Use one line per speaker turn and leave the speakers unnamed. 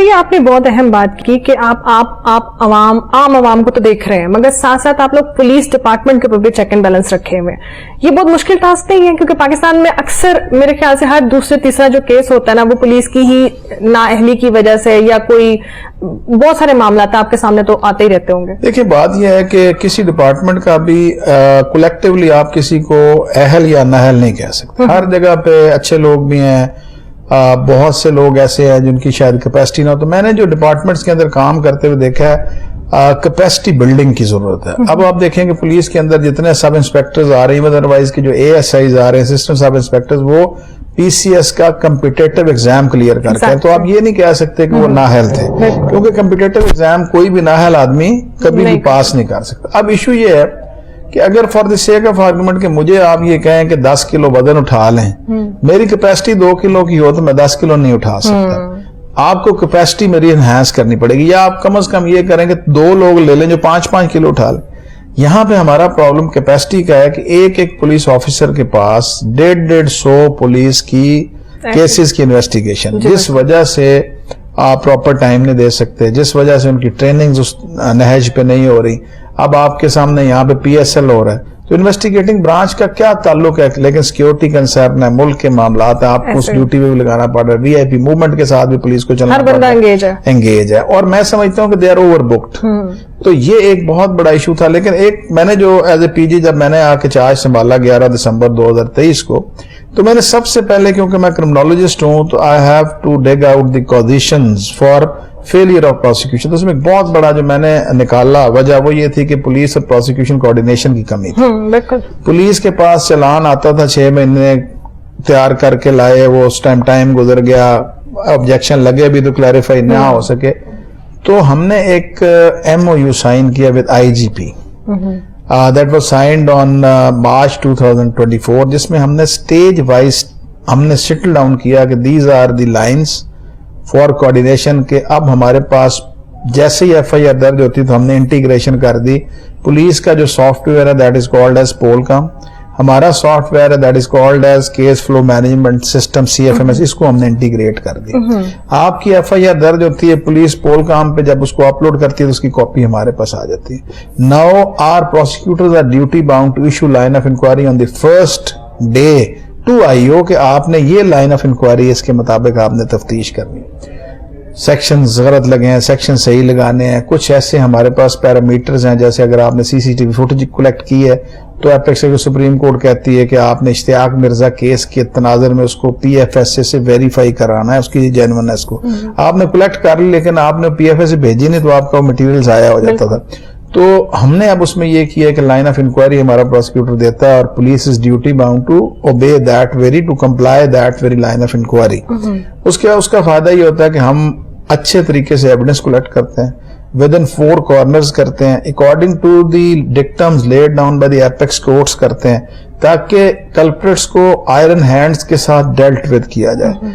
یہ آپ نے بہت اہم بات کی کہ آپ عام عوام کو تو دیکھ رہے ہیں، مگر ساتھ ساتھ آپ لوگ پولیس ڈپارٹمنٹ کے اوپر بھی چیک اینڈ بیلنس رکھے ہوئے ہیں. یہ بہت مشکل ٹاسک نہیں ہے، کیونکہ پاکستان میں اکثر میرے خیال سے ہر دوسرے تیسرا جو کیس ہوتا ہے نا، وہ پولیس کی ہی نااہلی کی وجہ سے یا کوئی بہت سارے معاملات آپ کے سامنے تو آتے ہی رہتے ہوں گے.
دیکھیں بات یہ ہے کہ کسی ڈپارٹمنٹ کا بھی کولیکٹیولی آپ کسی کو اہل یا نااہل نہیں کہہ سکتے. ہر جگہ پہ اچھے لوگ بھی ہیں، بہت سے لوگ ایسے ہیں جن کی شاید کیپیسٹی نہ ہو. تو میں نے جو ڈپارٹمنٹس کے اندر کام کرتے ہوئے دیکھا ہے، کیپیسٹی بلڈنگ کی ضرورت ہے. اب آپ دیکھیں کہ پولیس کے اندر جتنے سب انسپیکٹرز آ رہے ہیں، ادروائز کے جو ASIs آ رہے ہیں، اسسٹنٹ سب انسپیکٹرز، وہ PCS کا کمپیٹیٹو ایگزام کلیئر کر کے. تو آپ یہ نہیں کہہ سکتے کہ وہ نااہل تھے، کیونکہ کمپیٹیٹو ایگزام کوئی بھی نااہل آدمی کبھی بھی پاس نہیں کر سکتا. اب ایشو یہ ہے کہ اگر for the sake of argument کہ مجھے آپ یہ کہیں کہ 10 کلو وزن اٹھا لیں، میری کیپیسٹی 2 کلو کی ہو تو میں 10 کلو نہیں اٹھا سکتا. آپ کو کیپیسٹی میری انہانس کرنی پڑے گی، یا آپ کم از کم یہ کریں کہ 2 لوگ لے لیں جو 5-5 کلو اٹھا لیں. یہاں پہ ہمارا پرابلم کیپیسٹی کا ہے کہ ایک پولیس آفیسر کے پاس 150 پولیس کی کیسز کی انویسٹیگیشن، جس وجہ سے آپ پراپر ٹائم نہیں دے سکتے، جس وجہ سے ان کی ٹریننگ نہج پہ نہیں ہو رہی. اب آپ کے سامنے یہاں پہ PSL ہو رہا ہے، تو انویسٹیگیٹنگ برانچ کا کیا تعلق ہے؟ لیکن سیکیورٹی کنسرن ہے، ملک کے معاملات ہیں، آپ کو اس ڈیوٹی پہ بھی لگانا پڑ رہا ہے. VIP موومنٹ کے ساتھ بھی پولیس کو چلنا پڑ رہا ہے، انگیج ہے. اور میں سمجھتا ہوں کہ دے آر اوور بکڈ. تو یہ ایک بہت بڑا ایشو تھا. لیکن ایک میں نے جو ایز اے PG جب میں نے آ کے چارج سنبھالا 11 دسمبر 2023 کو، تو میں نے سب سے پہلے، کیونکہ میں کرمنالوجسٹ ہوں، تو I have to dig out the causations for failure of prosecution. تو اس میں ایک بہت بڑا جو میں نے نکالا وجہ وہ یہ تھی کہ پولیس اور پروسیکیوشن کوارڈینیشن کی کمی تھی. پولیس کے پاس چلان آتا تھا 6 مہینے تیار کر کے لائے، وہ اس ٹائم گزر گیا، آبجیکشن لگے بھی تو کلیریفائی نہ ہو سکے. تو ہم نے ایک MOU سائن کیا with IGP. That was signed on March 2024, جس میں ہم نے اسٹیج وائز ہم نے سیٹل ڈاؤن کیا کہ these are the lines for coordination کے. اب ہمارے پاس جیسے ہی FIR درج ہوتی تو ہم نے انٹیگریشن کر دی. پولیس کا جو سافٹ ویئر ہے that is called as POLCAM، ہمارا سافٹ ویئر ہے that is called as case flu management system CFMS، اس کو ہم نے انٹیگریٹ کر دی. آپ کی FIR درج ہوتی ہے، پولیس POLCAM پہ جب اس کو اپلوڈ کرتی ہے تو اس کی کاپی ہمارے پاس آ جاتی ہے. Now our prosecutors are duty bound to issue line of inquiry on the first day to IO کہ آپ نے یہ لائن آف انکوائری اس کے مطابق آپ نے تفتیش کرنی. سیکشنز غلط لگے ہیں، سیکشن صحیح لگانے ہیں. کچھ ایسے ہمارے پاس پیرامیٹرز ہیں، جیسے اگر آپ نے CCTV فوٹیج کلیکٹ کی ہے تو ایپیکس سپریم کورٹ کہتی ہے کہ آپ نے اشتیاق مرزا کیس کے تناظر میں اس کو PFSA سے ویریفائی کرانا ہے، اس کی جینونس کو. آپ نے کلیکٹ کر لی لیکن آپ نے PFSA سے بھیجی نہیں تو آپ کا مٹیریل ضائع ہو جاتا تھا. تو ہم نے اب اس میں یہ کیا کہ لائن آف انکوائری ہمارا پروسیکیوٹر دیتا ہے اور police is duty bound to obey that very, to comply that very line of inquiry. اس کا فائدہ یہ ہوتا ہے کہ ہم اچھے طریقے سے ایویڈنس کلیکٹ کرتے ہیں، ود ان 4 کارنرز کرتے ہیں، according to the dictums laid down by the apex courts کرتے ہیں، تاکہ کلپریٹس کو آئرن ہینڈز کے ساتھ ڈیلٹ ود کیا جائے.